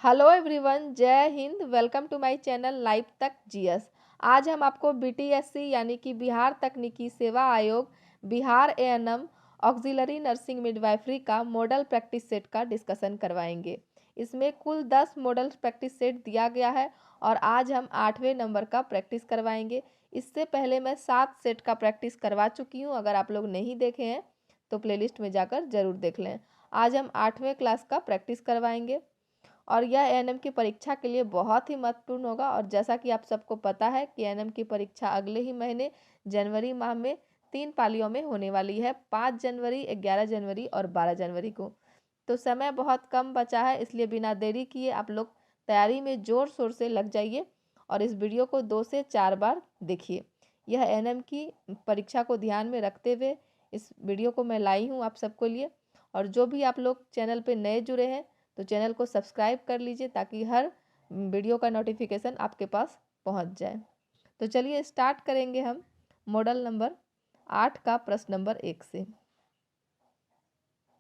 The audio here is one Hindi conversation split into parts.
हेलो एवरीवन, जय हिंद। Welcome to my channel life तक जीएस। आज हम आपको बीटीएससी यानी कि बिहार तकनीकी सेवा आयोग Bihar ANM auxiliary nursing midwifery का मॉडल प्रैक्टिस सेट का डिस्कशन करवाएंगे। इसमें कुल 10 मॉडल प्रैक्टिस सेट दिया गया है और आज हम 8वें नंबर का प्रैक्टिस करवाएंगे। इससे पहले मैं 7 सेट का प्रैक्टिस करवा चुकी हूँ। अगर आप लोग नहीं देखे हैं तो प्लेलिस्ट में जाकर ज़रूर देख लें। आज हम 8वें क्लास का प्रैक्टिस करवाएंगे और यह एएनएम की परीक्षा के लिए बहुत ही महत्वपूर्ण होगा। और जैसा कि आप सबको पता है कि एएनएम की परीक्षा अगले ही महीने जनवरी माह में 3 पालियों में होने वाली है, 5 जनवरी, 11 जनवरी और 12 जनवरी को। तो समय बहुत कम बचा है, इसलिए बिना देरी किए आप लोग तैयारी में ज़ोर शोर से लग जाइए और इस वीडियो को 2 से 4 बार देखिए। यह एएनएम की परीक्षा को ध्यान में रखते हुए इस वीडियो को मैं लाई हूँ आप सबको लिए। और जो भी आप लोग चैनल पर नए जुड़े हैं तो चैनल को सब्सक्राइब कर लीजिए ताकि हर वीडियो का नोटिफिकेशन आपके पास पहुंच जाए। तो चलिए स्टार्ट करेंगे हम मॉडल नंबर 8 का प्रश्न नंबर 1 से।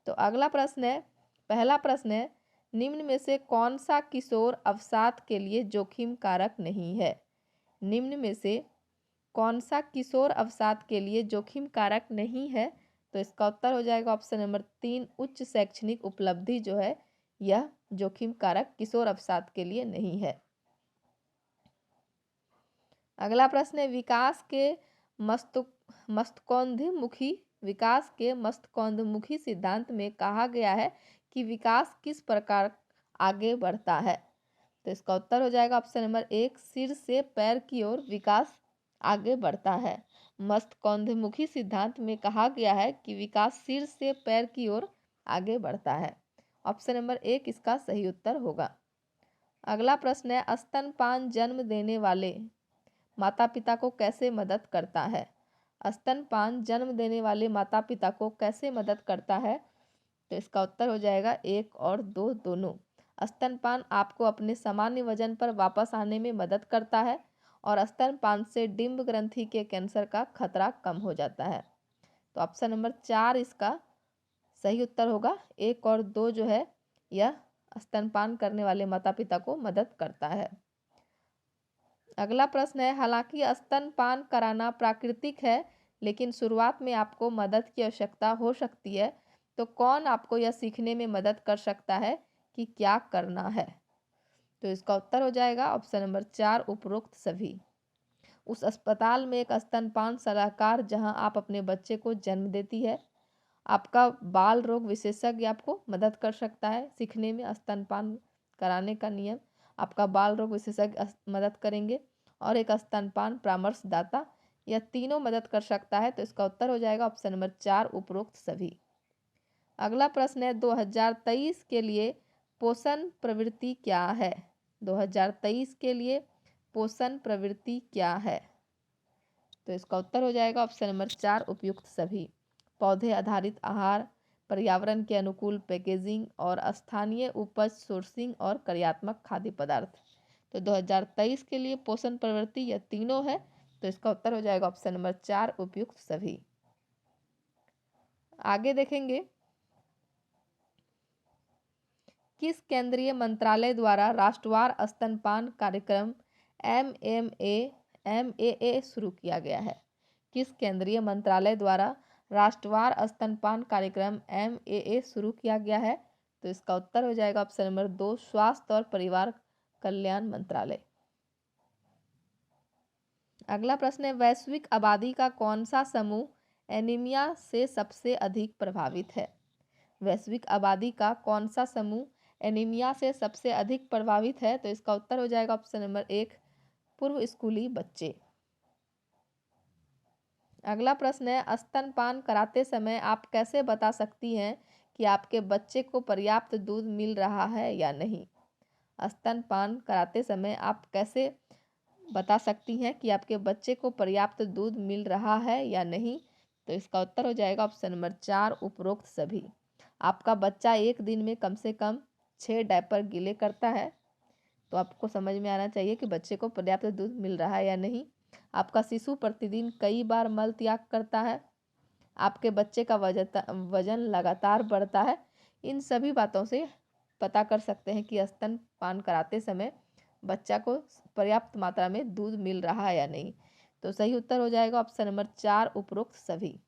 तो अगला प्रश्न है, पहला प्रश्न है, निम्न में से कौन सा किशोर अवसाद के लिए जोखिम कारक नहीं है? निम्न में से कौन सा किशोर अवसाद के लिए जोखिम कारक नहीं है? तो इसका उत्तर हो जाएगा ऑप्शन नंबर 3, उच्च शैक्षणिक उपलब्धि जो है यह जोखिम कारक किशोर अवसाद के लिए नहीं है। अगला प्रश्न है, विकास के मस्तकोन्मुखी सिद्धांत में कहा गया है कि विकास किस प्रकार आगे बढ़ता है? तो इसका उत्तर हो जाएगा ऑप्शन नंबर 1, सिर से पैर की ओर विकास आगे बढ़ता है। मस्तकोन्मुखी सिद्धांत में कहा गया है कि विकास सिर से पैर की ओर आगे बढ़ता है। ऑप्शन नंबर 1 इसका सही उत्तर होगा। अगला प्रश्न है, स्तनपान जन्म देने वाले माता पिता को कैसे मदद करता है? स्तनपान जन्म देने वाले माता पिता को कैसे मदद करता है? तो इसका उत्तर हो जाएगा 1 और 2 दोनों। स्तनपान आपको अपने सामान्य वजन पर वापस आने में मदद करता है और स्तनपान से डिंब ग्रंथि के कैंसर का खतरा कम हो जाता है। तो ऑप्शन नंबर 4 इसका सही उत्तर होगा। 1 और 2 जो है यह स्तनपान करने वाले माता पिता को मदद करता है। अगला प्रश्न है, हालांकि स्तनपान कराना प्राकृतिक है लेकिन शुरुआत में आपको मदद की आवश्यकता हो सकती है, तो कौन आपको यह सीखने में मदद कर सकता है कि क्या करना है? तो इसका उत्तर हो जाएगा ऑप्शन नंबर 4, उपरोक्त सभी। उस अस्पताल में एक स्तनपान सलाहकार जहां आप अपने बच्चे को जन्म देती है, आपका बाल रोग विशेषज्ञ आपको मदद कर सकता है सीखने में स्तनपान कराने का नियम। आपका बाल रोग विशेषज्ञ मदद करेंगे और एक स्तनपान परामर्शदाता, यह तीनों मदद कर सकता है। तो इसका उत्तर हो जाएगा ऑप्शन नंबर 4, उपरोक्त सभी। अगला प्रश्न है, 2023 के लिए पोषण प्रवृत्ति क्या है? 2023 के लिए पोषण प्रवृत्ति क्या है? तो इसका उत्तर हो जाएगा ऑप्शन नंबर 4, उपयुक्त सभी। पौधे आधारित आहार, पर्यावरण के अनुकूल पैकेजिंग और स्थानीय उपज सोर्सिंग और कार्यात्मक खाद्य पदार्थ। तो 2023 के लिए पोषण प्रवृत्ति यह तीनों है। तो इसका उत्तर हो जाएगा ऑप्शन नंबर 4, उपयुक्त सभी। आगे देखेंगे, किस केंद्रीय मंत्रालय द्वारा राष्ट्रवार स्तनपान कार्यक्रम एमएए शुरू किया गया है? किस केंद्रीय मंत्रालय द्वारा राष्ट्रवार स्तनपान कार्यक्रम एमएए शुरू किया गया है? तो इसका उत्तर हो जाएगा ऑप्शन नंबर 2, स्वास्थ्य और परिवार कल्याण मंत्रालय। अगला प्रश्न है, वैश्विक आबादी का कौन सा समूह एनीमिया से सबसे अधिक प्रभावित है? वैश्विक आबादी का कौन सा समूह एनीमिया से सबसे अधिक प्रभावित है? तो इसका उत्तर हो जाएगा ऑप्शन नंबर 1, पूर्व स्कूली बच्चे। अगला प्रश्न है, स्तनपान कराते समय आप कैसे बता सकती हैं कि आपके बच्चे को पर्याप्त दूध मिल रहा है या नहीं? स्तनपान कराते समय आप कैसे बता सकती हैं कि आपके बच्चे को पर्याप्त दूध मिल रहा है या नहीं? तो इसका उत्तर हो जाएगा ऑप्शन नंबर 4, उपरोक्त सभी। आपका बच्चा एक दिन में कम से कम 6 डायपर गीले करता है, तो आपको समझ में आना चाहिए कि बच्चे को पर्याप्त दूध मिल रहा है या नहीं। आपका शिशु प्रतिदिन कई बार मल त्याग करता है, आपके बच्चे का वजन लगातार बढ़ता है। इन सभी बातों से पता कर सकते हैं कि स्तनपान कराते समय बच्चा को पर्याप्त मात्रा में दूध मिल रहा है या नहीं। तो सही उत्तर हो जाएगा ऑप्शन नंबर 4, उपरोक्त सभी।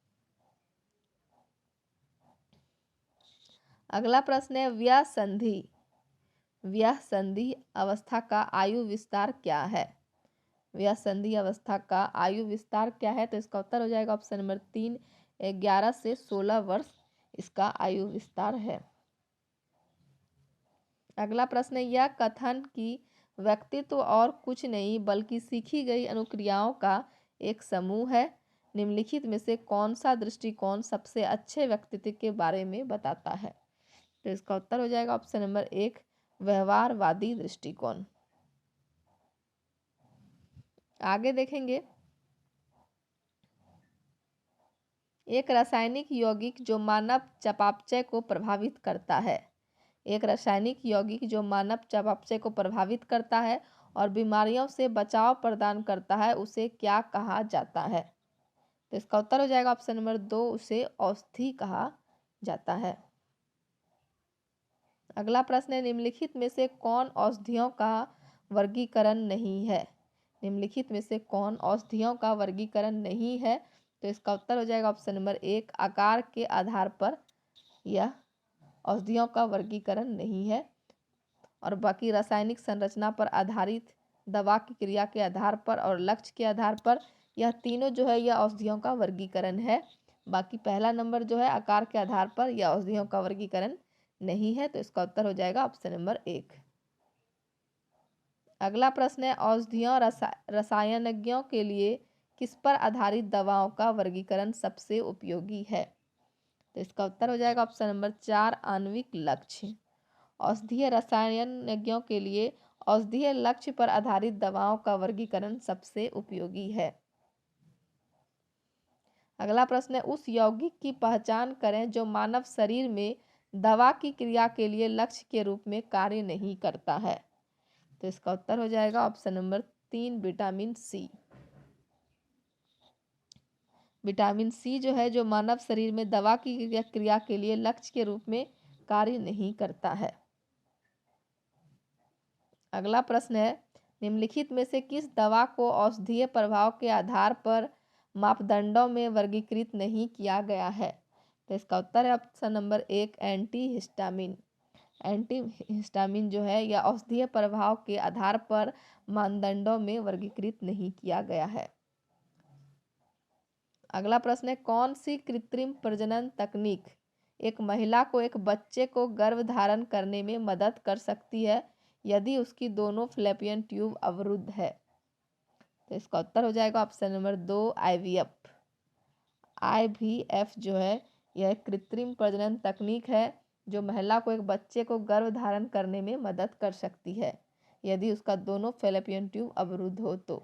अगला प्रश्न है व्यसंधि व्यसंधि अवस्था का आयु विस्तार क्या है? व्यसंधि अवस्था का आयु विस्तार क्या है? तो इसका उत्तर हो जाएगा ऑप्शन नंबर 3, 11 से 16 वर्ष इसका आयु विस्तार है। अगला प्रश्न है यह कथन कि व्यक्तित्व और कुछ नहीं बल्कि सीखी गई अनुक्रियाओं का एक समूह है, निम्नलिखित में से कौन सा दृष्टिकोण सबसे अच्छे व्यक्तित्व के बारे में बताता है? तो इसका उत्तर हो जाएगा ऑप्शन नंबर 1, व्यवहारवादी दृष्टिकोण। आगे देखेंगे, एक रासायनिक यौगिक जो मानव चयापचय को प्रभावित करता है। एक रासायनिक यौगिक जो मानव चयापचय को प्रभावित करता है और बीमारियों से बचाव प्रदान करता है, उसे क्या कहा जाता है? तो इसका उत्तर हो जाएगा ऑप्शन नंबर 2, उसे औषधि कहा जाता है। अगला प्रश्न है निम्नलिखित में से कौन औषधियों का वर्गीकरण नहीं है? निम्नलिखित में से कौन औषधियों का वर्गीकरण नहीं है? तो इसका उत्तर हो जाएगा ऑप्शन नंबर 1, आकार के आधार पर यह औषधियों का वर्गीकरण नहीं है, और बाकी रासायनिक संरचना पर आधारित, दवा की क्रिया के आधार पर और लक्ष्य के आधार पर, यह तीनों जो है यह औषधियों का वर्गीकरण है। बाकी पहला नंबर जो है आकार के आधार पर यह औषधियों का वर्गीकरण नहीं है। तो इसका उत्तर हो जाएगा ऑप्शन नंबर 1। अगला प्रश्न है औषधियों रसायनज्ञों के लिए किस पर आधारित दवाओं का वर्गीकरण सबसे उपयोगी है? तो इसका उत्तर हो जाएगा ऑप्शन नंबर 4, आणविक लक्ष्य। औषधीय रसायनज्ञों के लिए औषधीय लक्ष्य पर आधारित दवाओं का वर्गीकरण सबसे उपयोगी है। अगला प्रश्न है उस यौगिक की पहचान करें जो मानव शरीर में दवा की क्रिया के लिए लक्ष्य के रूप में कार्य नहीं करता है। तो इसका उत्तर हो जाएगा option number 3, vitamin C. Vitamin C जो है जो मानव शरीर में दवा की क्रिया के लिए लक्ष्य के रूप में कार्य नहीं करता है। अगला प्रश्न है निम्नलिखित में से किस दवा को औषधीय प्रभाव के आधार पर मापदंडों में वर्गीकृत नहीं किया गया है? तो इसका उत्तर है ऑप्शन नंबर 1, एंटीहिस्टामिन। एंटीहिस्टामिन जो है यह औषधीय प्रभाव के आधार पर मानदंडों में वर्गीकृत नहीं किया गया है। अगला प्रश्न है कौन सी कृत्रिम प्रजनन तकनीक एक महिला को एक बच्चे को गर्भ धारण करने में मदद कर सकती है यदि उसकी दोनों फैलोपियन ट्यूब अवरुद्ध है? तो इसका उत्तर हो जाएगा ऑप्शन नंबर 2, आईवीएफ। आईवीएफ जो है यह एक कृत्रिम प्रजनन तकनीक है जो महिला को एक बच्चे को गर्भ धारण करने में मदद कर सकती है यदि उसका दोनों फैलोपियन ट्यूब अवरुद्ध हो तो।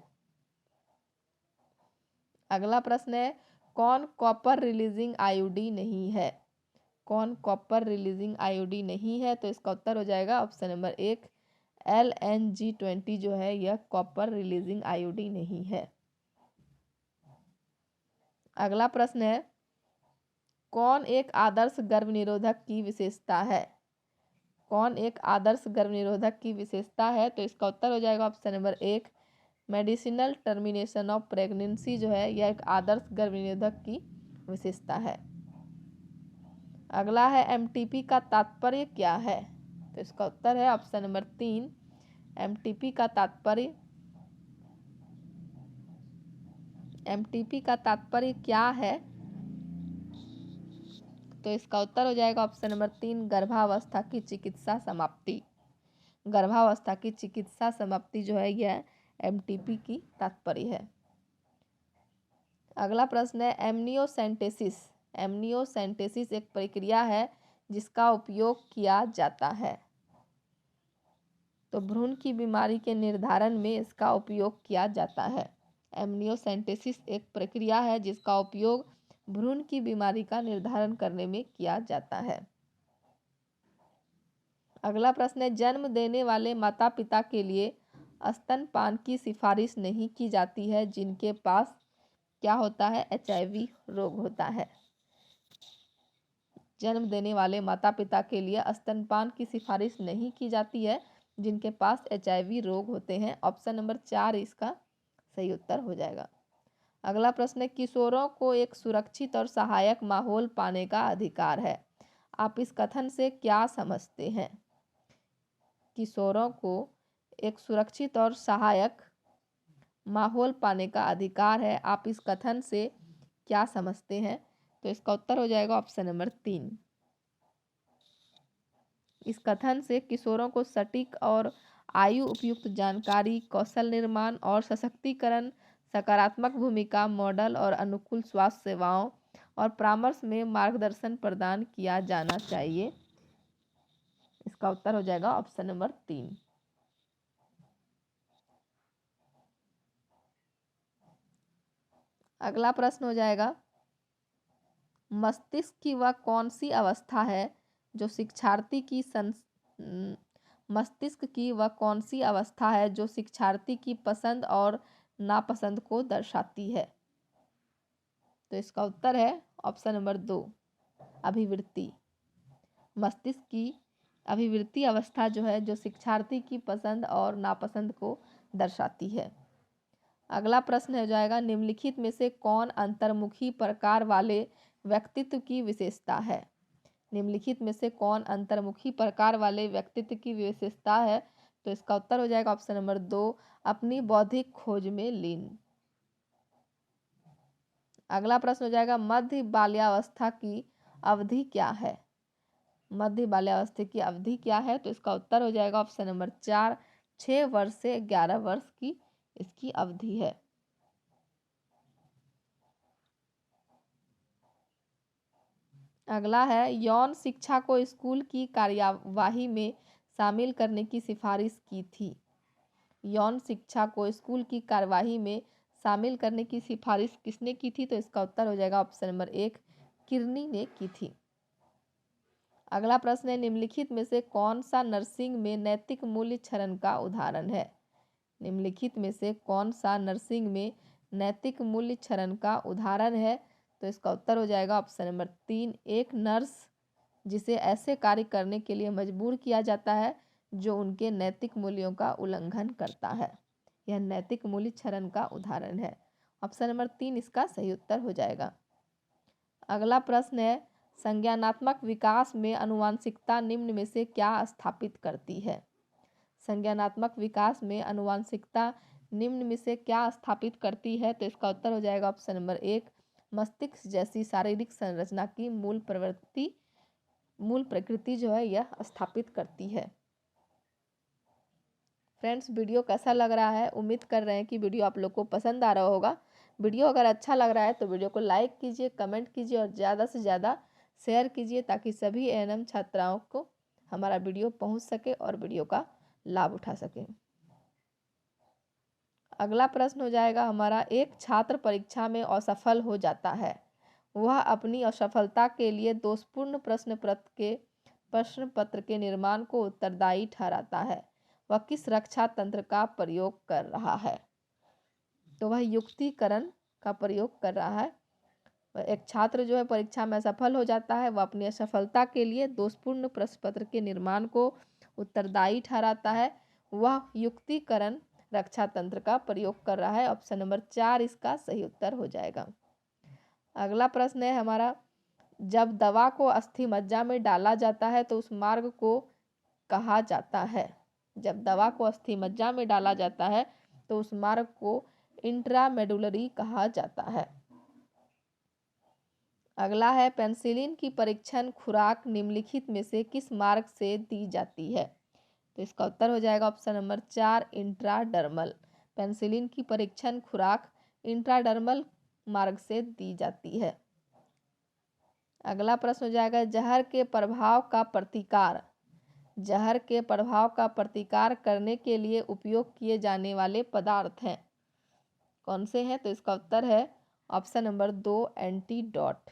अगला प्रश्न है कौन कॉपर रिलीजिंग आईओडी नहीं है? कौन कॉपर रिलीजिंग आईओडी नहीं है? तो इसका उत्तर हो जाएगा ऑप्शन नंबर 1, LNG20 जो है यह कॉपर रिलीजिंग आईओडी नहीं है। अगला प्रश्न है कौन एक आदर्श गर्भनिरोधक की विशेषता है? कौन एक आदर्श गर्भनिरोधक की विशेषता है? तो इसका उत्तर हो जाएगा option number 1, medicinal termination of pregnancy जो है यह एक आदर्श गर्भनिरोधक की विशेषता है। अगला है एमटीपी का तात्पर्य क्या है? तो इसका उत्तर है ऑप्शन नंबर 3, एमटीपी का तात्पर्य क्या है? तो इसका उत्तर हो जाएगा ऑप्शन नंबर 3, गर्भावस्था की चिकित्सा समाप्ति। गर्भावस्था की चिकित्सा समाप्ति जो है यह एमटीपी की तात्पर्य है। अगला प्रश्न है एमनियोसेंटेसिस। एमनियोसेंटेसिस एक प्रक्रिया है जिसका उपयोग किया जाता है। तो भ्रूण की बीमारी के निर्धारण में इसका उपयोग किया जाता है। एमनियोसेंटेसिस एक प्रक्रिया है जिसका उपयोग भ्रूण की बीमारी का निर्धारण करने में किया जाता है। अगला प्रश्न है जन्म देने वाले माता पिता के लिए स्तनपान की सिफारिश नहीं की जाती है जिनके पास क्या होता है? HIV रोग होता है। जन्म देने वाले माता पिता के लिए स्तनपान की सिफारिश नहीं की जाती है जिनके पास HIV रोग होते हैं। ऑप्शन नंबर 4 इसका सही उत्तर हो जाएगा। अगला प्रश्न है, किशोरों को एक सुरक्षित और सहायक माहौल पाने का अधिकार है। आप इस कथन से क्या समझते हैं? किशोरों को एक सुरक्षित और सहायक माहौल पाने का अधिकार है, आप इस कथन से क्या समझते हैं? तो इसका उत्तर हो जाएगा ऑप्शन नंबर 3। इस कथन से किशोरों को सटीक और आयु उपयुक्त जानकारी, कौशल निर्माण और सशक्तिकरण, सकारात्मक भूमिका मॉडल और अनुकूल स्वास्थ्य सेवाओं और परामर्श में मार्गदर्शन प्रदान किया जाना चाहिए। इसका उत्तर हो जाएगा ऑप्शन नंबर 3। अगला प्रश्न हो जाएगा, मस्तिष्क की वह कौन सी अवस्था है जो शिक्षार्थी की मस्तिष्क की वह कौन सी अवस्था है जो शिक्षार्थी की पसंद और नापसंद को दर्शाती है? तो इसका उत्तर है ऑप्शन नंबर 2, अभिवृत्ति। मस्तिष्क की अभिवृत्ति अवस्था जो है जो शिक्षार्थी की पसंद और नापसंद को दर्शाती है। अगला प्रश्न हो जाएगा, निम्नलिखित में से कौन अंतर्मुखी प्रकार वाले व्यक्तित्व की विशेषता है? निम्नलिखित में से कौन अंतर्मुखी प्रकार वाले व्यक्तित्व की विशेषता है? तो इसका उत्तर हो जाएगा ऑप्शन नंबर 2, अपनी बौद्धिक खोज में लीन। अगला प्रश्न हो जाएगा, मध्य बाल्यावस्था की अवधि क्या है? मध्य बाल्यावस्था की अवधि क्या है? तो इसका उत्तर हो जाएगा ऑप्शन नंबर 4, 6 वर्ष से 11 वर्ष की इसकी अवधि है। अगला है, यौन शिक्षा को स्कूल की कार्यवाही में शामिल करने की सिफारिश की थी। यौन शिक्षा को स्कूल की कार्यवाही में शामिल करने की सिफारिश किसने की थी? तो इसका उत्तर हो जाएगा ऑप्शन नंबर 1, किरनी ने की थी। अगला प्रश्न है, निम्नलिखित में से कौन सा नर्सिंग में नैतिक मूल्य क्षरण का उदाहरण है? निम्नलिखित में से कौन सा नर्सिंग में नैतिक मूल्य क्षरण का उदाहरण है? तो इसका उत्तर हो जाएगा ऑप्शन नंबर 3, एक नर्स जिसे ऐसे कार्य करने के लिए मजबूर किया जाता है जो उनके नैतिक मूल्यों का उल्लंघन करता है। यह नैतिक मूल्य क्षरण का उदाहरण है। ऑप्शन नंबर 3 इसका सही उत्तर हो जाएगा। अगला प्रश्न है, संज्ञानात्मक विकास में आनुवंशिकता निम्न में से क्या स्थापित करती है? संज्ञानात्मक विकास में आनुवंशिकता निम्न में से क्या स्थापित करती है? तो इसका उत्तर हो जाएगा ऑप्शन नंबर 1, मस्तिष्क जैसी शारीरिक संरचना की मूल प्रकृति जो है यह स्थापित करती है। फ्रेंड्स, वीडियो कैसा लग रहा है? उम्मीद कर रहे हैं कि वीडियो आप लोग को पसंद आ रहा होगा। वीडियो अगर अच्छा लग रहा है तो वीडियो को लाइक कीजिए, कमेंट कीजिए और ज़्यादा से ज़्यादा शेयर कीजिए ताकि सभी ANM छात्राओं को हमारा वीडियो पहुंच सके और वीडियो का लाभ उठा सकें। अगला प्रश्न हो जाएगा हमारा, एक छात्र परीक्षा में असफल हो जाता है, वह अपनी असफलता के लिए दोषपूर्ण प्रश्न पत्र के निर्माण को उत्तरदायी ठहराता है, वह किस रक्षा तंत्र का प्रयोग कर रहा है? तो वह युक्तिकरण का प्रयोग कर रहा है। एक छात्र जो है परीक्षा में असफल हो जाता है, वह अपनी असफलता के लिए दोषपूर्ण प्रश्न पत्र के निर्माण को उत्तरदायी ठहराता है, वह युक्तिकरण रक्षा तंत्र का प्रयोग कर रहा है। ऑप्शन नंबर 4 इसका सही उत्तर हो जाएगा। अगला प्रश्न है हमारा, जब दवा को अस्थि मज्जा में डाला जाता है तो उस मार्ग को कहा जाता है? जब दवा को अस्थि मज्जा में डाला जाता है तो उस मार्ग को इंट्रामेडुलरी कहा जाता है। अगला है, पेनिसिलिन की परीक्षण खुराक निम्नलिखित में से किस मार्ग से दी जाती है? तो इसका उत्तर हो जाएगा ऑप्शन नंबर 4, इंट्राडर्मल। पेनिसिलिन की परीक्षण खुराक इंट्राडर्मल मार्ग से दी जाती है। अगला प्रश्न हो जाएगा, जहर के प्रभाव का प्रतिकार करने के लिए उपयोग किए जाने वाले पदार्थ हैं, कौन से हैं? तो इसका उत्तर है ऑप्शन नंबर 2, एंटीडोट।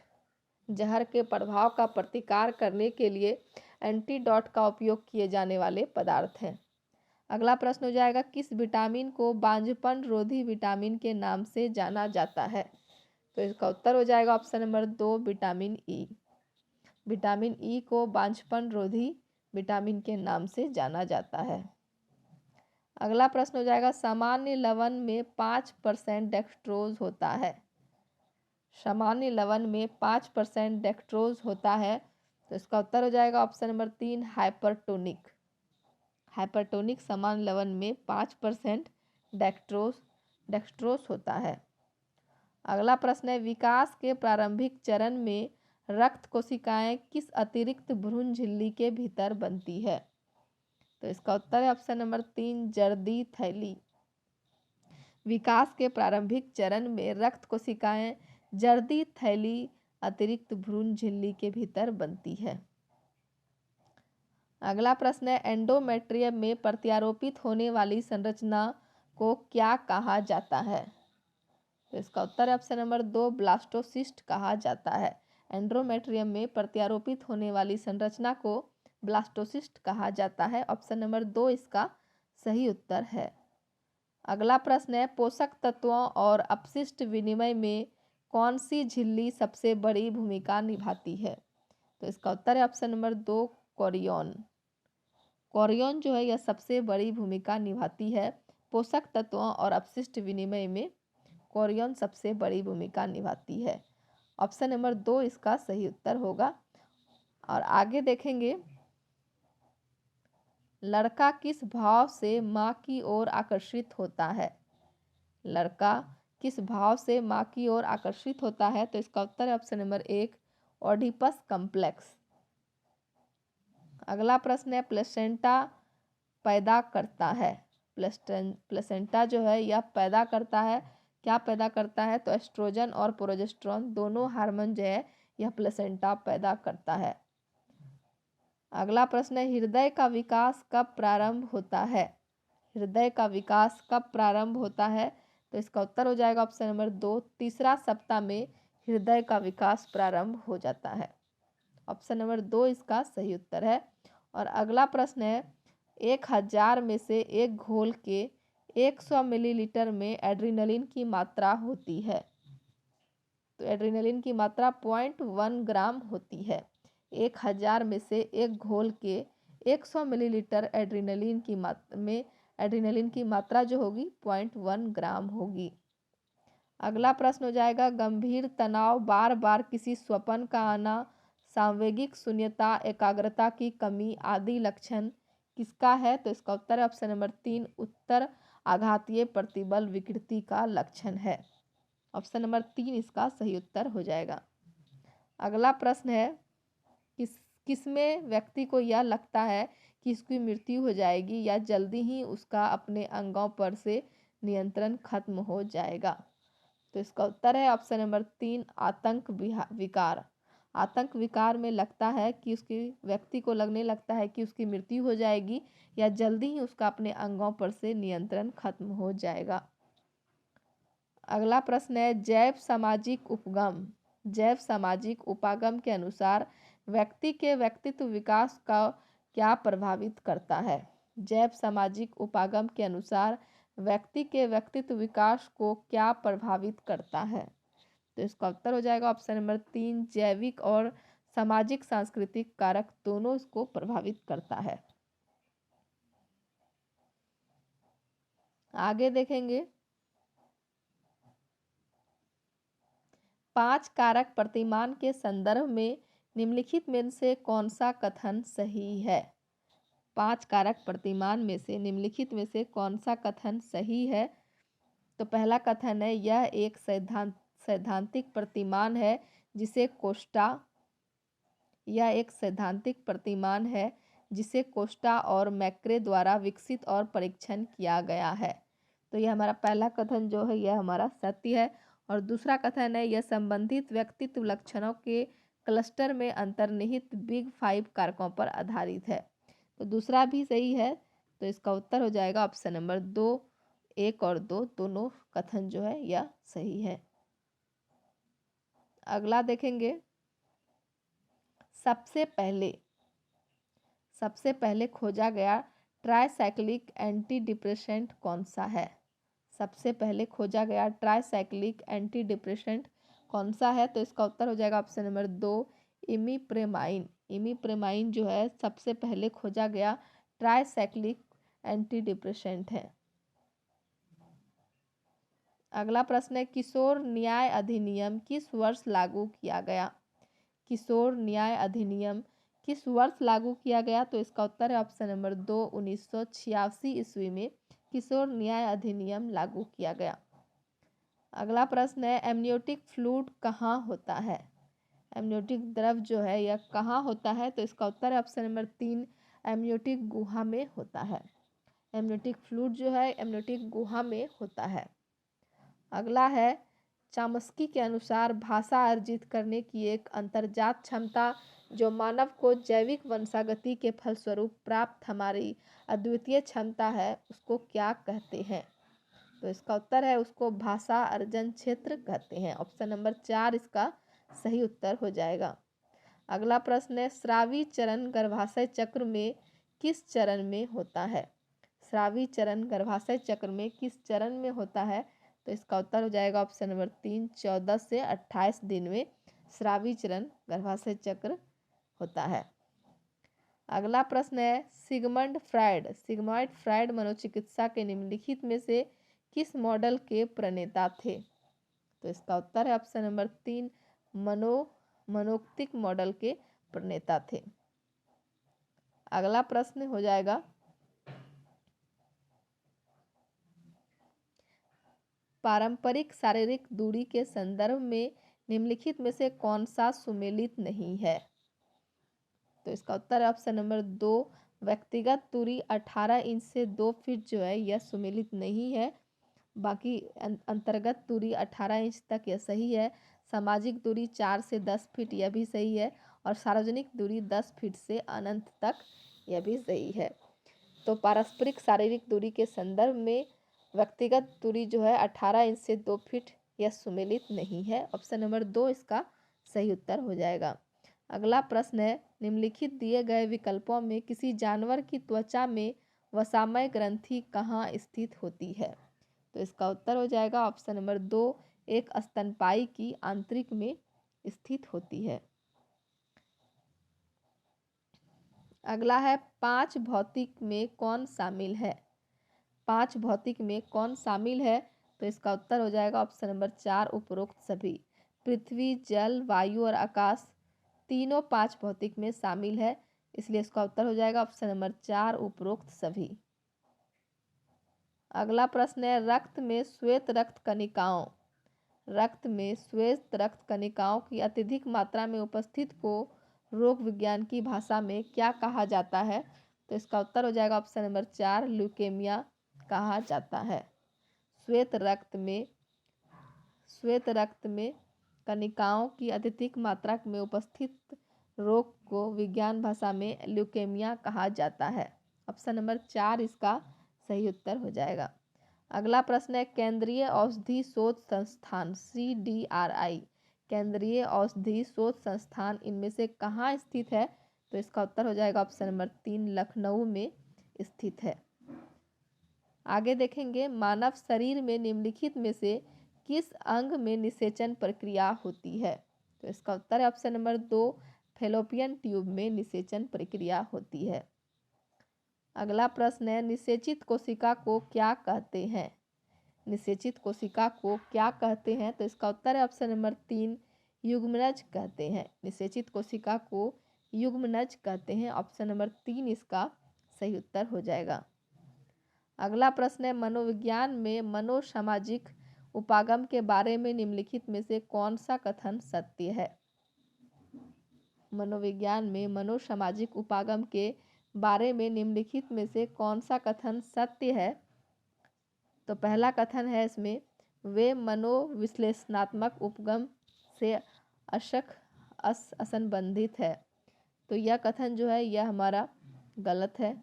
जहर के प्रभाव का प्रतिकार करने के लिए एंटीडोट का उपयोग किए जाने वाले पदार्थ हैं। अगला प्रश्न हो जाएगा, किस विटामिन को बांझपन रोधी विटामिन के नाम से जाना जाता है? तो इसका उत्तर हो जाएगा option number 2, vitamin E. Vitamin E को बांझपन रोधी विटामिन के नाम से जाना जाता है। अगला प्रश्न हो जाएगा, सामान्य लवण में 5% डेक्सट्रोज होता है। सामान्य लवण में 5% डेक्सट्रोज होता है, तो इसका उत्तर हो जाएगा ऑप्शन नंबर 3 हाइपरटोनिक। हाइपरटोनिक सामान्य लवण में 5% डेक्सट्रोज होता है। अगला प्रश्न है, विकास के प्रारंभिक चरण में रक्त कोशिकाएं किस अतिरिक्त भ्रूण झिल्ली के भीतर बनती है? तो इसका उत्तर है ऑप्शन नंबर 3 जर्दी थैली। विकास के प्रारंभिक चरण में रक्त कोशिकाएं जर्दी थैली अतिरिक्त भ्रूण झिल्ली के भीतर बनती है। अगला प्रश्न है, एंडोमेट्रियम में प्रत्यारोपित होने वाली संरचना को क्या कहा जाता है? तो इसका उत्तर है ऑप्शन नंबर 2 ब्लास्टोसिस्ट कहा जाता है। एंडोमेट्रियम में प्रत्यारोपित होने वाली संरचना को ब्लास्टोसिस्ट कहा जाता है। ऑप्शन नंबर 2 इसका सही उत्तर है। अगला प्रश्न है, पोषक तत्वों और अपशिष्ट विनिमय में कौन सी झिल्ली सबसे बड़ी भूमिका निभाती है? तो इसका उत्तर है ऑप्शन नंबर 2 कोरियन। कोरियन जो है यह सबसे बड़ी भूमिका निभाती है। पोषक तत्वों और अपशिष्ट विनिमय में कोरियन सबसे बड़ी भूमिका निभाती है। ऑप्शन नंबर 2 इसका सही उत्तर होगा। और आगे देखेंगे, लड़का किस भाव से माँ की ओर आकर्षित होता है? लड़का किस भाव से माँ की ओर आकर्षित होता है? तो इसका उत्तर है ऑप्शन नंबर 1 ओडिपस कॉम्प्लेक्स। अगला प्रश्न है, प्लेसेंटा पैदा करता है। प्लेसेंटा जो है यह पैदा करता है, क्या पैदा करता है? तो एस्ट्रोजन और प्रोजेस्टेरोन दोनों हार्मोन जो है यह प्लेसेंटा पैदा करता है। अगला प्रश्न है, हृदय का विकास कब प्रारंभ होता है? हृदय का विकास कब प्रारंभ होता है? तो इसका उत्तर हो जाएगा ऑप्शन नंबर 2 तीसरा सप्ताह में हृदय का विकास प्रारंभ हो जाता है। ऑप्शन नंबर 2 इसका सही उत्तर है। और अगला प्रश्न है, 1000 में से एक घोल के 100 मिलीलीटर में एड्रेनलिन की मात्रा होती है। तो एड्रेनलिन की मात्रा 0.1 ग्राम होती है। 1000 में से एक घोल के 100 मिलीलीटर एड्रेनलिन की मात्रा जो होगी 0.1 ग्राम होगी। अगला प्रश्न हो जाएगा, गंभीर तनाव, बार बार किसी स्वप्न का आना, सांवेगिक शून्यता, एकाग्रता की कमी आदि लक्षण किसका है? तो इसका उत्तर है ऑप्शन नंबर 3 उत्तर आघातीय प्रतिबल विकृति का लक्षण है। ऑप्शन नंबर 3 इसका सही उत्तर हो जाएगा। अगला प्रश्न है, किसमें व्यक्ति को यह लगता है कि इसकी मृत्यु हो जाएगी या जल्दी ही उसका अपने अंगों पर से नियंत्रण खत्म हो जाएगा? तो इसका उत्तर है ऑप्शन नंबर 3 आतंक विकार। आतंक विकार में लगता है कि उसकी व्यक्ति को लगने लगता है कि उसकी मृत्यु हो जाएगी या जल्दी ही उसका अपने अंगों पर से नियंत्रण खत्म हो जाएगा। अगला प्रश्न है, जैव सामाजिक उपगम। जैव सामाजिक उपागम के अनुसार व्यक्ति के व्यक्तित्व विकास का क्या प्रभावित करता है? जैव सामाजिक उपागम के अनुसार व्यक्ति के व्यक्तित्व विकास को क्या प्रभावित करता है? तो इसका उत्तर हो जाएगा ऑप्शन नंबर 3 जैविक और सामाजिक सांस्कृतिक कारक दोनों इसको प्रभावित करता है। आगे देखेंगे, 5 कारक प्रतिमान के संदर्भ में निम्नलिखित में से कौन सा कथन सही है? 5 कारक प्रतिमान में से निम्नलिखित में से कौन सा कथन सही है? तो पहला कथन है, यह एक सैद्धांतिक प्रतिमान है जिसे कोस्टा और मैक्रे द्वारा विकसित और परीक्षण किया गया है। तो यह हमारा पहला कथन जो है यह हमारा सत्य है। और दूसरा कथन है, यह संबंधित व्यक्तित्व लक्षणों के क्लस्टर में अंतर्निहित बिग 5 कारकों पर आधारित है। तो दूसरा भी सही है। तो इसका उत्तर हो जाएगा ऑप्शन नंबर 2 1 और 2 दोनों कथन जो है यह सही है। अगला देखेंगे, सबसे पहले खोजा गया ट्राइसाइक्लिक एंटी डिप्रेसेंट कौन सा है? सबसे पहले खोजा गया ट्राइसाइक्लिक एंटी डिप्रेसेंट कौन सा है? तो इसका उत्तर हो जाएगा ऑप्शन नंबर 2 इमिप्रेमाइन। इमिप्रेमाइन जो है सबसे पहले खोजा गया ट्राइसाइक्लिक एंटी डिप्रेसेंट है। अगला प्रश्न है किशोर न्याय अधिनियम किस वर्ष लागू किया गया? किशोर न्याय अधिनियम किस वर्ष लागू किया गया? तो इसका उत्तर है ऑप्शन नंबर 2 1986 ईस्वी में किशोर न्याय अधिनियम लागू किया गया। अगला प्रश्न है एमनियोटिक फ्लूइड कहाँ होता है? एमनियोटिक द्रव जो है यह कहाँ होता है? तो इसका उत्तर है ऑप्शन नंबर 3 एमनियोटिक गुहा में होता है। एमनियोटिक फ्लूइड जो है एमनियोटिक गुहा में होता है। अगला है चामस्की के अनुसार भाषा अर्जित करने की एक अंतर्जात क्षमता जो मानव को जैविक वंशागति के फलस्वरूप प्राप्त हमारी अद्वितीय क्षमता है उसको क्या कहते हैं? तो इसका उत्तर है उसको भाषा अर्जन क्षेत्र कहते हैं। ऑप्शन नंबर 4 इसका सही उत्तर हो जाएगा। अगला प्रश्न है स्रावी चरण गर्भाशय चक्र में किस चरण में होता है? स्रावी चरण गर्भाशय चक्र में किस चरण में होता है? तो इसका उत्तर हो जाएगा ऑप्शन नंबर 3 14 से 28 दिन में स्रावी चरण गर्भाशय चक्र होता है। अगला प्रश्न है सिगमंड फ्रायड मनोचिकित्सा के निम्नलिखित में से किस मॉडल के प्रणेता थे? तो इसका उत्तर है ऑप्शन नंबर 3 मनोक्तिक मॉडल के प्रणेता थे। अगला प्रश्न हो जाएगा पारंपरिक शारीरिक दूरी के संदर्भ में निम्नलिखित में से कौन सा सुमेलित नहीं है? तो इसका उत्तर है ऑप्शन नंबर 2 व्यक्तिगत दूरी 18 इंच से 2 फीट जो है यह सुमेलित नहीं है। बाकी अंतर्गत दूरी 18 इंच तक यह सही है। सामाजिक दूरी 4 से 10 फीट यह भी सही है और सार्वजनिक दूरी 10 फीट से अनंत तक यह भी सही है। तो पारस्परिक शारीरिक दूरी के संदर्भ में व्यक्तिगत दूरी जो है 18 इंच से 2 फीट यह सुमेलित नहीं है। ऑप्शन नंबर 2 इसका सही उत्तर हो जाएगा। अगला प्रश्न है निम्नलिखित दिए गए विकल्पों में किसी जानवर की त्वचा में वसामय ग्रंथि कहाँ स्थित होती है? तो इसका उत्तर हो जाएगा ऑप्शन नंबर 2 एक स्तनपायी की आंतरिक में स्थित होती है। अगला है 5 भौतिक में कौन शामिल है? 5 भौतिक में कौन शामिल है? तो इसका उत्तर हो जाएगा ऑप्शन नंबर 4 उपरोक्त सभी। पृथ्वी जल वायु और आकाश तीनों 5 भौतिक में शामिल है, इसलिए इसका उत्तर हो जाएगा ऑप्शन नंबर 4 उपरोक्त सभी। अगला प्रश्न है रक्त में श्वेत रक्त कणिकाओं की अत्यधिक मात्रा में उपस्थित को रोग विज्ञान की भाषा में क्या कहा जाता है? तो इसका उत्तर हो जाएगा ऑप्शन नंबर 4 ल्यूकेमिया कहा जाता है। श्वेत रक्त में कणिकाओं की अत्यधिक मात्रा में उपस्थित रोग को विज्ञान भाषा में ल्यूकेमिया कहा जाता है। ऑप्शन नंबर 4 इसका सही उत्तर हो जाएगा। अगला प्रश्न है केंद्रीय औषधि शोध संस्थान CDRI केंद्रीय औषधि शोध संस्थान इनमें से कहाँ स्थित है? तो इसका उत्तर हो जाएगा ऑप्शन नंबर 3 लखनऊ में स्थित है। आगे देखेंगे मानव शरीर में निम्नलिखित में से किस अंग में निषेचन प्रक्रिया होती है? तो इसका उत्तर है ऑप्शन नंबर 2 फैलोपियन ट्यूब में निषेचन प्रक्रिया होती है। अगला प्रश्न है निषेचित कोशिका को क्या कहते हैं? निषेचित कोशिका को क्या कहते हैं? तो इसका उत्तर है ऑप्शन नंबर 3 युग्मनज कहते हैं। निषेचित कोशिका को युग्मनज कहते हैं। ऑप्शन नंबर 3 इसका सही उत्तर हो जाएगा। अगला प्रश्न है मनोविज्ञान में मनोसामाजिक उपागम के बारे में निम्नलिखित में से कौन सा कथन सत्य है? मनोविज्ञान में मनोसामाजिक उपागम के बारे में निम्नलिखित में से कौन सा कथन सत्य है? तो पहला कथन है इसमें वे मनोविश्लेषणात्मक उपगम से असंबंधित है। तो यह कथन जो है यह हमारा गलत है।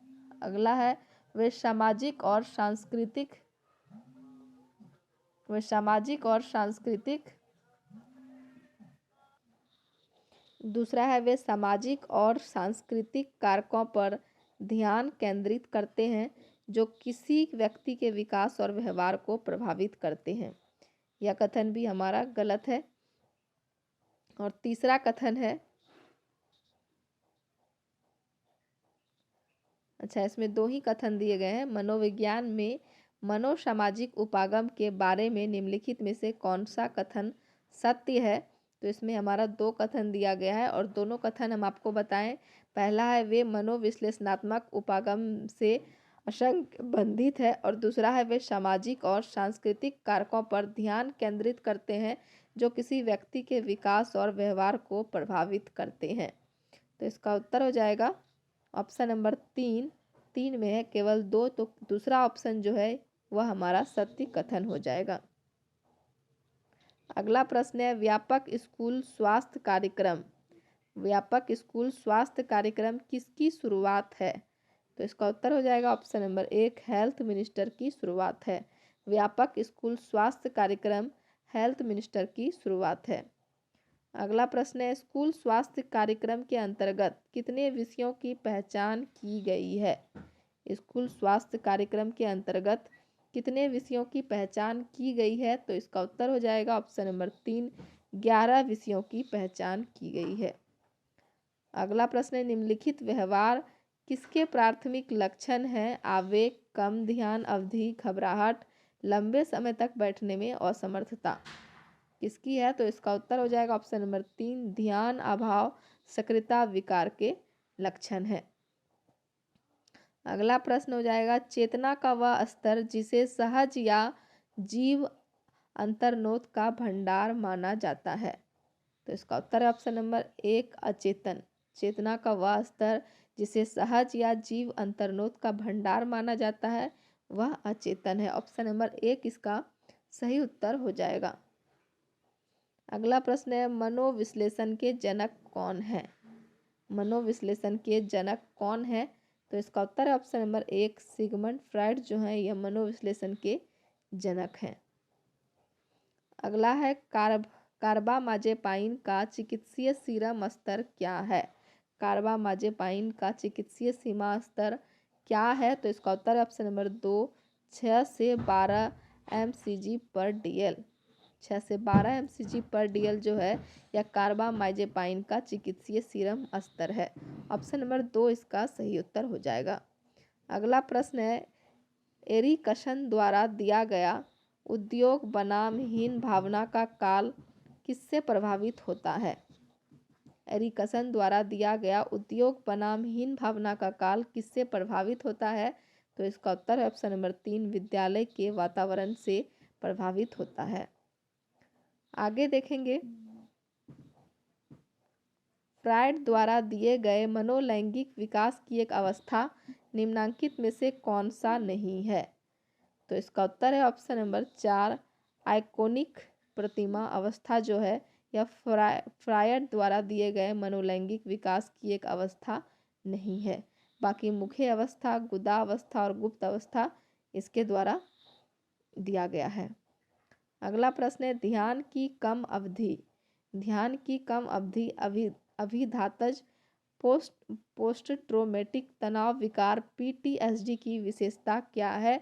अगला है वे सामाजिक और सांस्कृतिक दूसरा है वे सामाजिक और सांस्कृतिक कारकों पर ध्यान केंद्रित करते हैं जो किसी व्यक्ति के विकास और व्यवहार को प्रभावित करते हैं। यह कथन भी हमारा गलत है। और तीसरा कथन है अच्छा, इसमें दो ही कथन दिए गए हैं। मनोविज्ञान में मनोसामाजिक उपागम के बारे में निम्नलिखित में से कौन सा कथन सत्य है? तो इसमें हमारा दो कथन दिया गया है और दोनों कथन हम आपको बताएं। पहला है वे मनोविश्लेषणात्मक उपागम से असंख्य बंधित है और दूसरा है वे सामाजिक और सांस्कृतिक कारकों पर ध्यान केंद्रित करते हैं जो किसी व्यक्ति के विकास और व्यवहार को प्रभावित करते हैं। तो इसका उत्तर हो जाएगा ऑप्शन नंबर 3। 3 में है केवल 2, तो दूसरा ऑप्शन जो है वह हमारा सत्य कथन हो जाएगा। अगला प्रश्न है व्यापक स्कूल स्वास्थ्य कार्यक्रम। व्यापक स्कूल स्वास्थ्य कार्यक्रम किसकी शुरुआत है? तो इसका उत्तर हो जाएगा ऑप्शन नंबर 1, हेल्थ मिनिस्टर की शुरुआत है। व्यापक स्कूल स्वास्थ्य कार्यक्रम हेल्थ मिनिस्टर की शुरुआत है। अगला प्रश्न है स्कूल स्वास्थ्य कार्यक्रम के अंतर्गत कितने विषयों की पहचान की गई है? स्कूल स्वास्थ्य कार्यक्रम के अंतर्गत कितने विषयों की पहचान की गई है? तो इसका उत्तर हो जाएगा ऑप्शन नंबर 3, 11 विषयों की पहचान की गई है। अगला प्रश्न है निम्नलिखित व्यवहार किसके प्राथमिक लक्षण हैं? आवेग, कम ध्यान अवधि, घबराहट, लंबे समय तक बैठने में असमर्थता किसकी है? तो इसका उत्तर हो जाएगा ऑप्शन नंबर 3, ध्यान अभाव सक्रियता विकार के लक्षण है। अगला प्रश्न हो जाएगा चेतना का वह स्तर जिसे सहज या जीव अंतर्नोद का भंडार माना जाता है। तो इसका उत्तर है ऑप्शन नंबर 1, अचेतन। चेतना का वह स्तर जिसे सहज या जीव अंतर्नोद का भंडार माना जाता है वह अचेतन है। ऑप्शन नंबर 1 इसका सही उत्तर हो जाएगा। अगला प्रश्न है मनोविश्लेषण के जनक कौन है? मनोविश्लेषण के जनक कौन है? तो इसका उत्तर है ऑप्शन नंबर 1, सिगमंड फ्रायड जो है यह मनोविश्लेषण के जनक हैं। अगला है कार्बामाजेपाइन का चिकित्सीय सीरम स्तर क्या है? कार्बामाजेपाइन का चिकित्सीय सीमा स्तर क्या है? तो इसका उत्तर है ऑप्शन नंबर 2, 6 से 12 mcg/dl। 6 से 12 mcg/dl जो है यह कार्बामाजेपाइन का चिकित्सीय सीरम स्तर है। ऑप्शन नंबर 2 इसका सही उत्तर हो जाएगा। अगला प्रश्न है एरिकसन द्वारा दिया गया उद्योग बनाम हीन भावना का काल किससे प्रभावित होता है? एरिकसन द्वारा दिया गया उद्योग बनाम हीन भावना का काल किससे प्रभावित होता है? तो इसका उत्तर है ऑप्शन नंबर 3, विद्यालय के वातावरण से प्रभावित होता है। आगे देखेंगे फ्रायड द्वारा दिए गए मनोलैंगिक विकास की एक अवस्था निम्नांकित में से कौन सा नहीं है? तो इसका उत्तर है ऑप्शन नंबर 4, आइकोनिक प्रतिमा अवस्था जो है यह फ्रायड द्वारा दिए गए मनोलैंगिक विकास की एक अवस्था नहीं है। बाकी मुख्य अवस्था, गुदा अवस्था और गुप्त अवस्था इसके द्वारा दिया गया है। अगला प्रश्न है ध्यान की कम अवधि। ध्यान की कम अवधि अभिधातज पोस्ट ट्रोमेटिक तनाव विकार PTSD की विशेषता क्या है?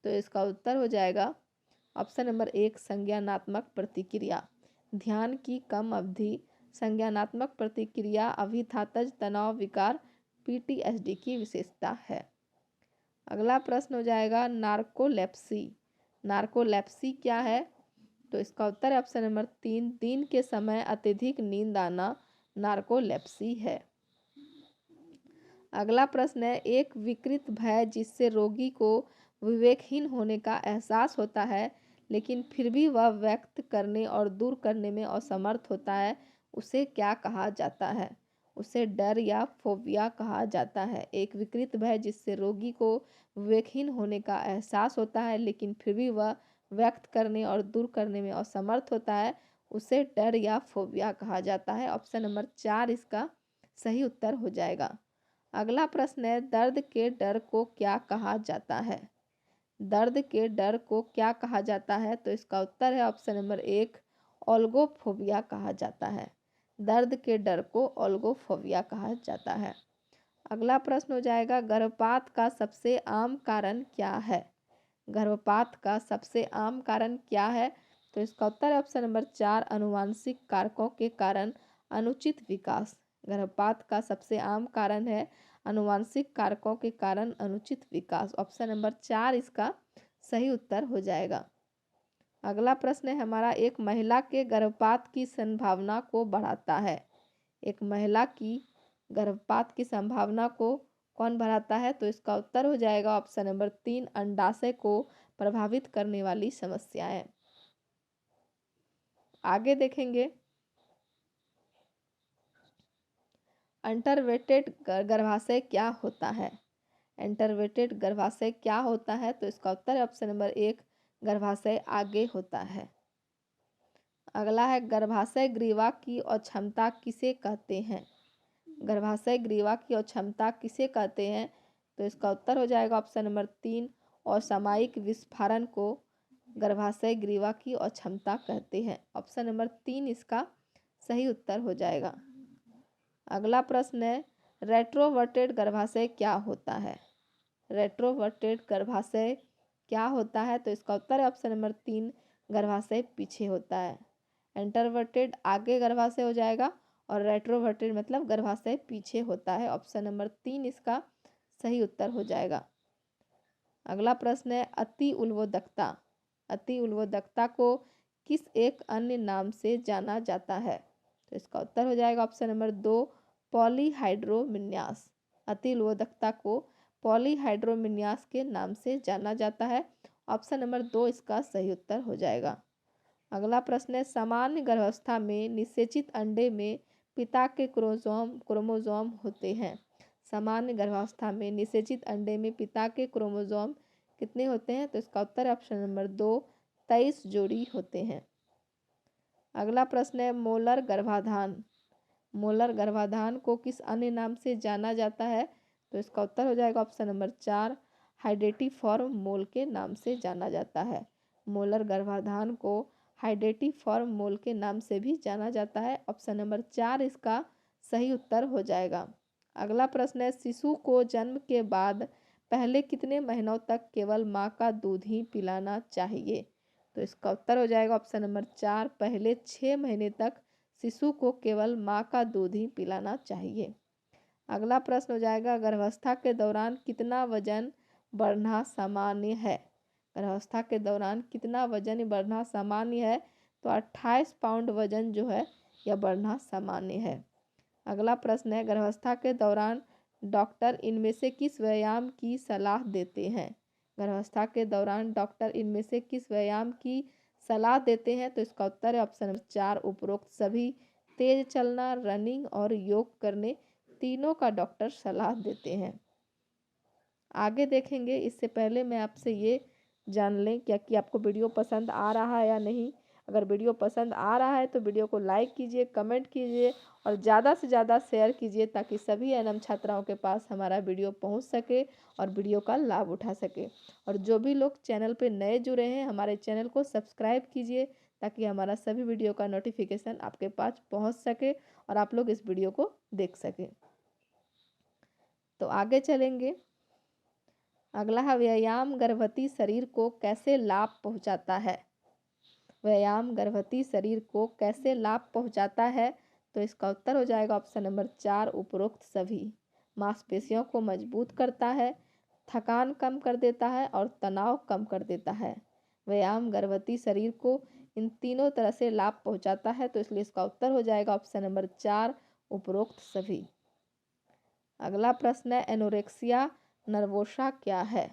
तो इसका उत्तर हो जाएगा ऑप्शन नंबर 1, संज्ञानात्मक प्रतिक्रिया। ध्यान की कम अवधि संज्ञानात्मक प्रतिक्रिया अभिधातज तनाव विकार PTSD की विशेषता है। अगला प्रश्न हो जाएगा नार्कोलेप्सी। नार्कोलेप्सी क्या है? तो इसका उत्तर है ऑप्शन नंबर 3, दिन के समय अत्यधिक नींद आना नार्कोलेप्सी है। अगला प्रश्न है एक विकृत भय जिससे रोगी को विवेकहीन होने का एहसास होता है लेकिन फिर भी वह व्यक्त करने और दूर करने में असमर्थ होता है, उसे क्या कहा जाता है? उसे डर या फोबिया कहा जाता है। एक विकृत भय जिससे रोगी को विवेकहीन होने का एहसास होता है लेकिन फिर भी वह व्यक्त करने और दूर करने में असमर्थ होता है, उसे डर या फोबिया कहा जाता है। ऑप्शन नंबर 4 इसका सही उत्तर हो जाएगा। अगला प्रश्न है दर्द के डर को क्या कहा जाता है? दर्द के डर को क्या कहा जाता है? तो इसका उत्तर है ऑप्शन नंबर 1, ओल्गोफोबिया कहा जाता है। दर्द के डर को ओल्गोफोबिया कहा जाता है। अगला प्रश्न हो जाएगा गर्भपात का सबसे आम कारण क्या है? गर्भपात का सबसे आम कारण क्या है? तो इसका उत्तर है ऑप्शन नंबर 4, आनुवंशिक कारकों के कारण अनुचित विकास। गर्भपात का सबसे आम कारण है आनुवांशिक कारकों के कारण अनुचित विकास। ऑप्शन नंबर 4 इसका सही उत्तर हो जाएगा। अगला प्रश्न है हमारा, एक महिला के गर्भपात की संभावना को बढ़ाता है। एक महिला की गर्भपात की संभावना को कौन बढ़ाता है? तो इसका उत्तर हो जाएगा ऑप्शन नंबर 3, अंडाशय को प्रभावित करने वाली समस्याएं। आगे देखेंगे, अंडरवेटेड गर्भाशय क्या होता है? अंडरवेटेड गर्भाशय क्या होता है? तो इसका उत्तर है ऑप्शन नंबर 1, गर्भाशय आगे होता है। अगला है, गर्भाशय ग्रीवा की अक्षमता किसे कहते हैं? गर्भाशय ग्रीवा की अक्षमता किसे कहते हैं? तो इसका उत्तर हो जाएगा ऑप्शन नंबर 3, असामयिक विस्फारण को गर्भाशय ग्रीवा की अक्षमता कहते हैं। ऑप्शन नंबर 3 इसका सही उत्तर हो जाएगा। अगला प्रश्न है, रेट्रोवर्टेड गर्भाशय क्या होता है? रेट्रोवर्टेड गर्भाशय क्या होता है? तो इसका उत्तर है ऑप्शन नंबर 3, गर्भाशय पीछे होता है। एंटरवर्टेड आगे गर्भाशय हो जाएगा और रेट्रोवर्टेड मतलब गर्भाशय पीछे होता है। ऑप्शन नंबर 3 इसका सही उत्तर हो जाएगा। अगला प्रश्न है, अति उल्बोधकता। अति उल्बोधकता को किस एक अन्य नाम से जाना जाता है? तो इसका उत्तर हो जाएगा ऑप्शन नंबर 2, पॉलीहाइड्रोमिन्यास। अति उल्बोधकता को पॉलीहाइड्रोमिन्यास के नाम से जाना जाता है। ऑप्शन नंबर 2 इसका सही उत्तर हो जाएगा। अगला प्रश्न है, सामान्य गर्भावस्था में निषेचित अंडे में पिता के क्रोमोसोम होते हैं। सामान्य गर्भावस्था में निषेचित अंडे में पिता के क्रोमोसोम कितने होते हैं? तो इसका उत्तर है ऑप्शन नंबर 2, 23 जोड़ी होते हैं। अगला प्रश्न है, मोलर गर्भाधान। मोलर गर्भाधान को किस अन्य नाम से जाना जाता है? तो इसका उत्तर हो जाएगा ऑप्शन नंबर 4, हाइडेटिफॉर्म मोल के नाम से जाना जाता है। मोलर गर्भाधान को हाइडेटिफॉर्म मोल के नाम से भी जाना जाता है। ऑप्शन नंबर 4 इसका सही उत्तर हो जाएगा। अगला प्रश्न है, शिशु को जन्म के बाद पहले कितने महीनों तक केवल माँ का दूध ही पिलाना चाहिए? तो इसका उत्तर हो जाएगा ऑप्शन नंबर 4, पहले 6 महीने तक शिशु को केवल माँ का दूध ही पिलाना चाहिए। अगला प्रश्न हो जाएगा, गर्भावस्था के दौरान कितना वजन बढ़ना सामान्य है? गर्भावस्था के दौरान कितना वजन बढ़ना सामान्य है? तो 28 पाउंड वजन जो है यह बढ़ना सामान्य है। अगला प्रश्न है, गर्भावस्था के दौरान डॉक्टर इनमें से किस व्यायाम की सलाह देते हैं? गर्भावस्था के दौरान डॉक्टर इनमें से किस व्यायाम की सलाह देते हैं? तो इसका उत्तर है ऑप्शन नंबर 4, उपरोक्त सभी। तेज चलना, रनिंग और योग करने तीनों का डॉक्टर सलाह देते हैं। आगे देखेंगे, इससे पहले मैं आपसे ये जान लें क्या कि आपको वीडियो पसंद आ रहा है या नहीं। अगर वीडियो पसंद आ रहा है तो वीडियो को लाइक कीजिए, कमेंट कीजिए और ज़्यादा से ज़्यादा शेयर कीजिए ताकि सभी एनएम छात्राओं के पास हमारा वीडियो पहुंच सके और वीडियो का लाभ उठा सके। और जो भी लोग चैनल पे नए जुड़े हैं, हमारे चैनल को सब्सक्राइब कीजिए ताकि हमारा सभी वीडियो का नोटिफिकेशन आपके पास पहुँच सके और आप लोग इस वीडियो को देख सकें। तो आगे चलेंगे। अगला है, व्यायाम गर्भवती शरीर को कैसे लाभ पहुंचाता है? व्यायाम गर्भवती शरीर को कैसे लाभ पहुंचाता है? तो इसका उत्तर हो जाएगा ऑप्शन नंबर 4, उपरोक्त सभी। मांसपेशियों को मजबूत करता है, थकान कम कर देता है और तनाव कम कर देता है। व्यायाम गर्भवती शरीर को इन तीनों तरह से लाभ पहुंचाता है, तो इसलिए इसका उत्तर हो जाएगा ऑप्शन नंबर 4, उपरोक्त सभी। अगला प्रश्न है, एनोरेक्सिया नर्वोसा क्या है?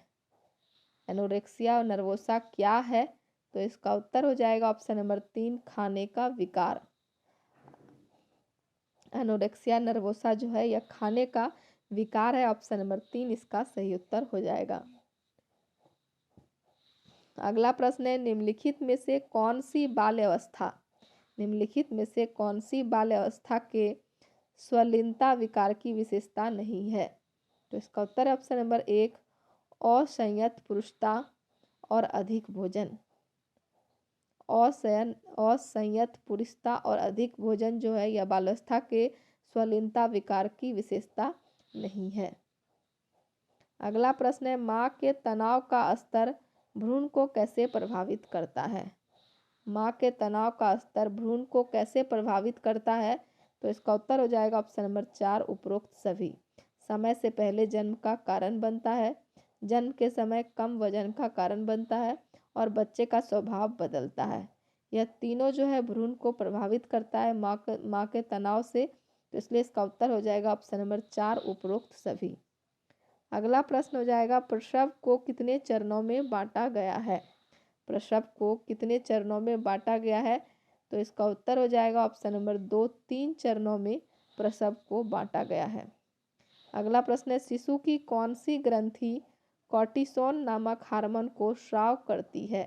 एनोरेक्सिया नर्वोसा क्या है? तो इसका उत्तर हो जाएगा ऑप्शन नंबर 3, खाने का विकार। एनोरेक्सिया नर्वोसा जो है यह खाने का विकार है। ऑप्शन नंबर 3 इसका सही उत्तर हो जाएगा। अगला प्रश्न है, निम्नलिखित में से कौन सी बाल्य अवस्था, निम्नलिखित में से कौन सी बाल्य अवस्था के स्वलीनता विकार की विशेषता नहीं है? तो इसका उत्तर है ऑप्शन नंबर 1, असंयत पुरुषता और अधिक भोजन। असंयत पुरुषता और अधिक भोजन जो है यह बाल्यावस्था के स्वलीनता विकार की विशेषता नहीं है। अगला प्रश्न है, माँ के तनाव का स्तर भ्रूण को कैसे प्रभावित करता है? माँ के तनाव का स्तर भ्रूण को कैसे प्रभावित करता है? तो इसका उत्तर हो जाएगा ऑप्शन नंबर 4, उपरोक्त सभी। समय से पहले जन्म का कारण बनता है, जन्म के समय कम वजन का कारण बनता है और बच्चे का स्वभाव बदलता है। यह तीनों जो है भ्रूण को प्रभावित करता है माँ के तनाव से। तो इसलिए इसका उत्तर हो जाएगा ऑप्शन नंबर 4 उपरोक्त सभी। अगला प्रश्न हो जाएगा प्रसव को कितने चरणों में बांटा गया है। प्रसव को कितने चरणों में बांटा गया है, तो इसका उत्तर हो जाएगा ऑप्शन नंबर 2 3 चरणों में प्रसव को बांटा गया है। अगला प्रश्न है शिशु की कौन सी ग्रंथि कॉर्टिसोन नामक हार्मोन को स्राव करती है।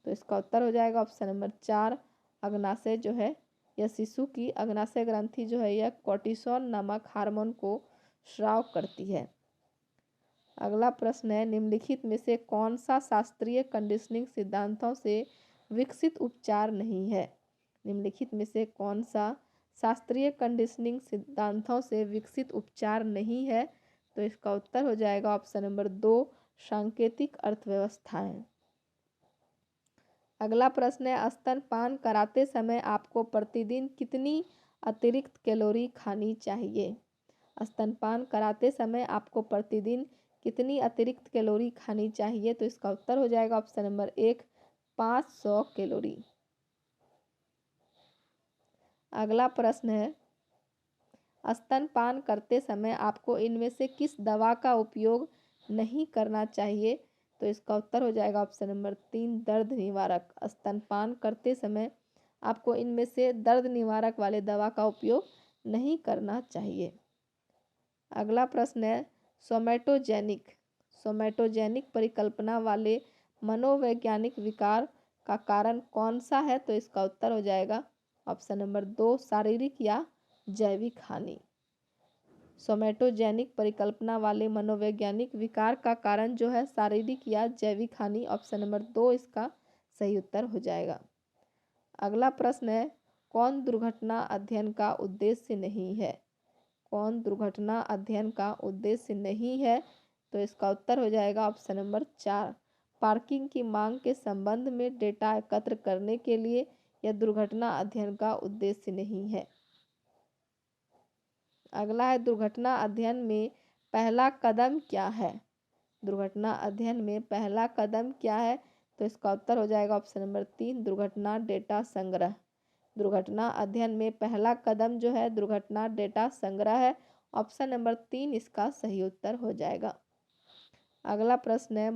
तो इसका उत्तर हो जाएगा ऑप्शन नंबर 4 अग्नाशय जो है, यह शिशु की अग्नाशय ग्रंथि जो है यह कॉर्टिसोन नामक हार्मोन को स्राव करती है। अगला प्रश्न है निम्नलिखित में से कौन सा शास्त्रीय कंडीशनिंग सिद्धांतों से विकसित उपचार नहीं है। निम्नलिखित में से कौन सा शास्त्रीय कंडीशनिंग सिद्धांतों से विकसित उपचार नहीं है, तो इसका उत्तर हो जाएगा ऑप्शन नंबर 2 सांकेतिक अर्थव्यवस्थाएं। अगला प्रश्न है स्तनपान कराते समय आपको प्रतिदिन कितनी अतिरिक्त कैलोरी खानी चाहिए। स्तनपान कराते समय आपको प्रतिदिन कितनी अतिरिक्त कैलोरी खानी चाहिए, तो इसका उत्तर हो जाएगा ऑप्शन नंबर 1 500 कैलोरी। अगला प्रश्न है स्तनपान करते समय आपको इनमें से किस दवा का उपयोग नहीं करना चाहिए, तो इसका उत्तर हो जाएगा ऑप्शन नंबर 3 दर्द निवारक। स्तनपान करते समय आपको इनमें से दर्द निवारक वाले दवा का उपयोग नहीं करना चाहिए। अगला प्रश्न है सोमैटोजेनिक परिकल्पना वाले मनोवैज्ञानिक विकार का कारण कौन सा है, तो इसका उत्तर हो जाएगा ऑप्शन नंबर 2 शारीरिक या जैविक हानि। सोमैटोजेनिक परिकल्पना वाले मनोवैज्ञानिक विकार का कारण जो है शारीरिक या जैविक हानि, ऑप्शन नंबर 2 इसका सही उत्तर हो जाएगा। अगला प्रश्न है कौन दुर्घटना अध्ययन का उद्देश्य नहीं है। कौन दुर्घटना अध्ययन का उद्देश्य नहीं है, तो इसका उत्तर हो जाएगा ऑप्शन नंबर 4 पार्किंग की मांग के संबंध में डेटा एकत्र करने के लिए यह दुर्घटना अध्ययन का उद्देश्य नहीं है। अगला है दुर्घटना अध्ययन में पहला कदम क्या है। दुर्घटना अध्ययन में पहला कदम क्या है, तो इसका उत्तर हो जाएगा ऑप्शन नंबर 3 दुर्घटना डेटा संग्रह। दुर्घटना अध्ययन में पहला कदम जो है दुर्घटना डेटा संग्रह है, ऑप्शन नंबर 3 इसका सही उत्तर हो जाएगा। अगला प्रश्न है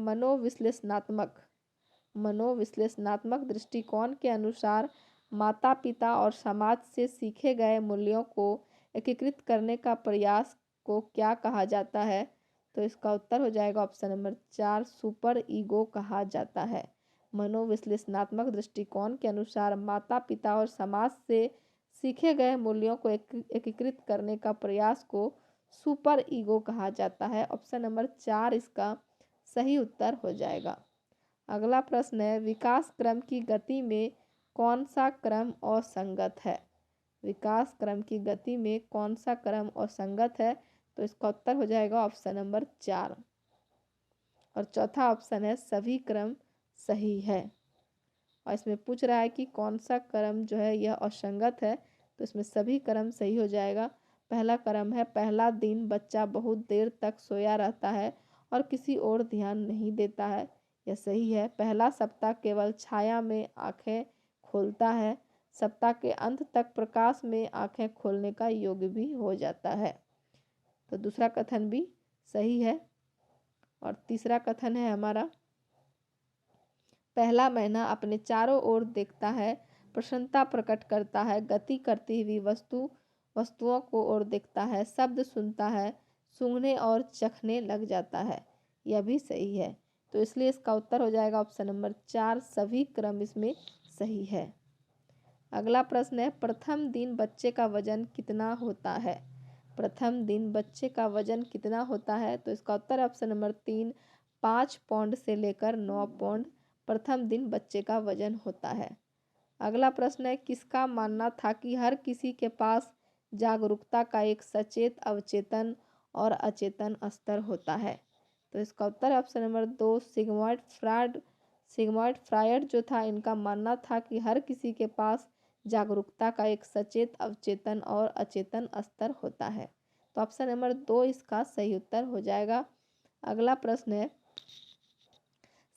मनोविश्लेषणात्मक दृष्टिकोण के अनुसार माता पिता और समाज से सीखे गए मूल्यों को एकीकृत करने का प्रयास को क्या कहा जाता है, तो इसका उत्तर हो जाएगा ऑप्शन नंबर 4 सुपर ईगो कहा जाता है। मनोविश्लेषणात्मक दृष्टिकोण के अनुसार माता पिता और समाज से सीखे गए मूल्यों को एकीकृत करने का प्रयास को सुपर ईगो कहा जाता है, ऑप्शन नंबर 4 इसका सही उत्तर हो जाएगा। अगला प्रश्न है विकास क्रम की गति में कौन सा क्रम असंगत है। विकास क्रम की गति में कौन सा क्रम असंगत है, तो इसका उत्तर हो जाएगा ऑप्शन नंबर 4 और चौथा ऑप्शन है सभी क्रम सही है। और इसमें पूछ रहा है कि कौन सा क्रम जो है यह असंगत है, तो इसमें सभी क्रम सही हो जाएगा। पहला क्रम है पहला दिन बच्चा बहुत देर तक सोया रहता है और किसी और ध्यान नहीं देता है, यह सही है। पहला सप्ताह केवल छाया में आंखें खोलता है, सप्ताह के अंत तक प्रकाश में आंखें खोलने का योग्य भी हो जाता है, तो दूसरा कथन भी सही है। और तीसरा कथन है हमारा पहला महीना अपने चारों ओर देखता है, प्रसन्नता प्रकट करता है, गति करती हुई वस्तुओं को ओर देखता है, शब्द सुनता है, सूंघने और चखने लग जाता है, यह भी सही है। तो इसलिए इसका उत्तर हो जाएगा ऑप्शन नंबर 4 सभी क्रम इसमें सही है। अगला प्रश्न है प्रथम दिन बच्चे का वजन कितना होता है। प्रथम दिन बच्चे का वजन कितना होता है, तो इसका उत्तर ऑप्शन नंबर 3 5 पौंड से लेकर 9 पौंड प्रथम दिन बच्चे का वजन होता है। अगला प्रश्न है किसका मानना था कि हर किसी के पास जागरूकता का एक सचेत अवचेतन और अचेतन स्तर होता है, तो इसका उत्तर ऑप्शन नंबर 2 सिगमंड फ्रायड जो था इनका मानना था कि हर किसी के पास जागरूकता का एक सचेत अवचेतन और अचेतन स्तर होता है। तो ऑप्शन नंबर 2 इसका सही उत्तर हो जाएगा। अगला प्रश्न है,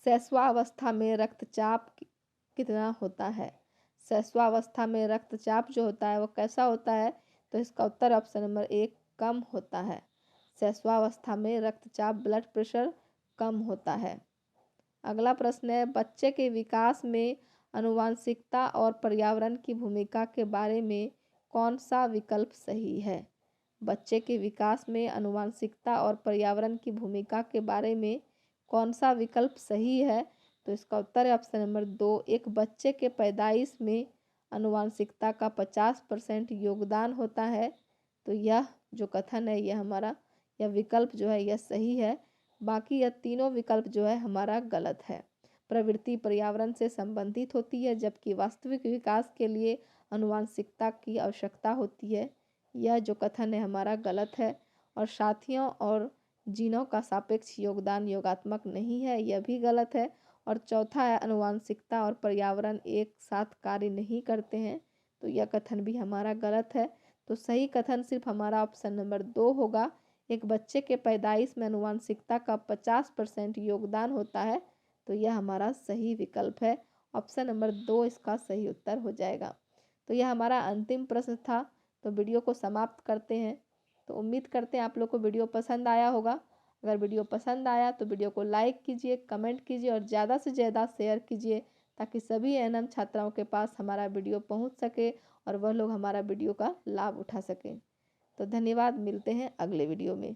शैशवावस्था में रक्तचाप कितना होता है? शैशवावस्था में रक्तचाप जो होता है वो कैसा होता है? तो इसका उत्तर ऑप्शन नंबर 1 कम होता है। शैशवावस्था में रक्तचाप ब्लड प्रेशर कम होता है। अगला प्रश्न है, बच्चे के विकास में आनुवंशिकता और पर्यावरण की भूमिका के बारे में कौन सा विकल्प सही है? बच्चे के विकास में आनुवंशिकता और पर्यावरण की भूमिका के बारे में कौन सा विकल्प सही है? तो इसका उत्तर है ऑप्शन नंबर 2, एक बच्चे के पैदाइश में आनुवंशिकता का 50% योगदान होता है। तो यह जो कथन है यह विकल्प जो है यह सही है। बाकी यह तीनों विकल्प जो है हमारा गलत है। प्रवृत्ति पर्यावरण से संबंधित होती है, जबकि वास्तविक विकास के लिए आनुवंशिकता की आवश्यकता होती है। यह जो कथन है हमारा गलत है। और साथियों और जीनों का सापेक्ष योगदान योगात्मक नहीं है, यह भी गलत है। और चौथा है, आनुवंशिकता और पर्यावरण एक साथ कार्य नहीं करते हैं, तो यह कथन भी हमारा गलत है। तो सही कथन सिर्फ हमारा ऑप्शन नंबर 2 होगा। एक बच्चे के पैदाइश में आनुवंशिकता का 50% योगदान होता है, तो यह हमारा सही विकल्प है। ऑप्शन नंबर 2 इसका सही उत्तर हो जाएगा। तो यह हमारा अंतिम प्रश्न था। तो वीडियो को समाप्त करते हैं। तो उम्मीद करते हैं आप लोग को वीडियो पसंद आया होगा। अगर वीडियो पसंद आया तो वीडियो को लाइक कीजिए, कमेंट कीजिए और ज़्यादा से ज़्यादा शेयर कीजिए, ताकि सभी एएनएम छात्राओं के पास हमारा वीडियो पहुंच सके और वह लोग हमारा वीडियो का लाभ उठा सकें। तो धन्यवाद, मिलते हैं अगले वीडियो में।